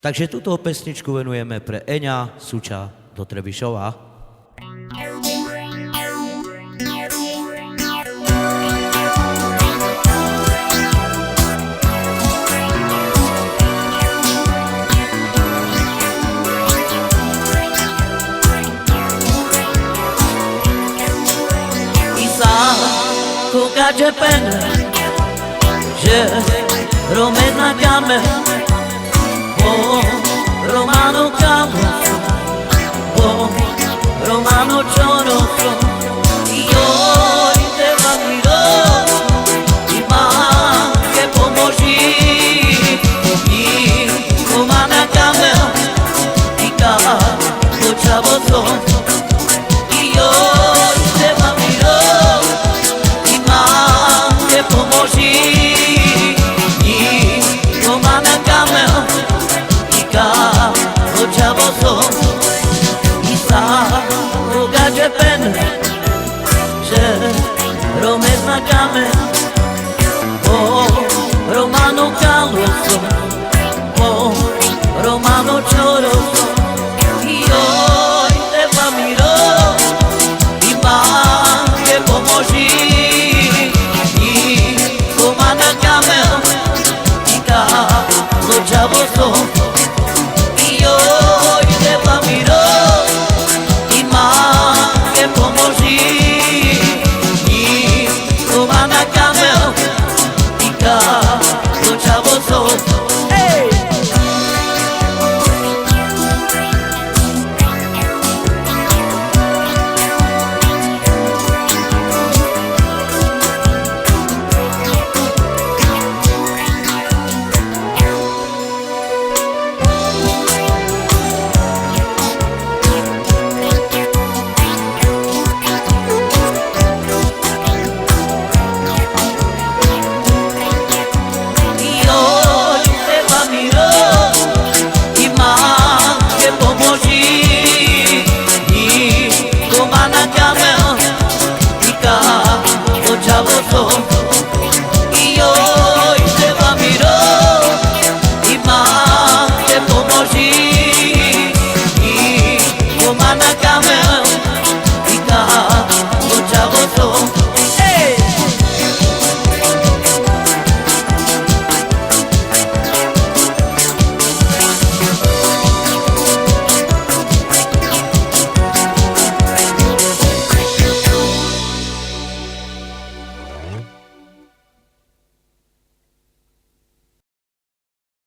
Takže túto pesničku venujeme pre Eňa Suča do Trebišova. Koga će pene, že Romet na kamen, Romano Camuso, Romano Cioroso, io te miro, i ma che pomoži, i Romana kamen, i ka počavo to, io te miro. Pomoži i Romana kamen i ka počavo to i sa događa pen že Romet na kamen Romano Caluso Romano Cioroso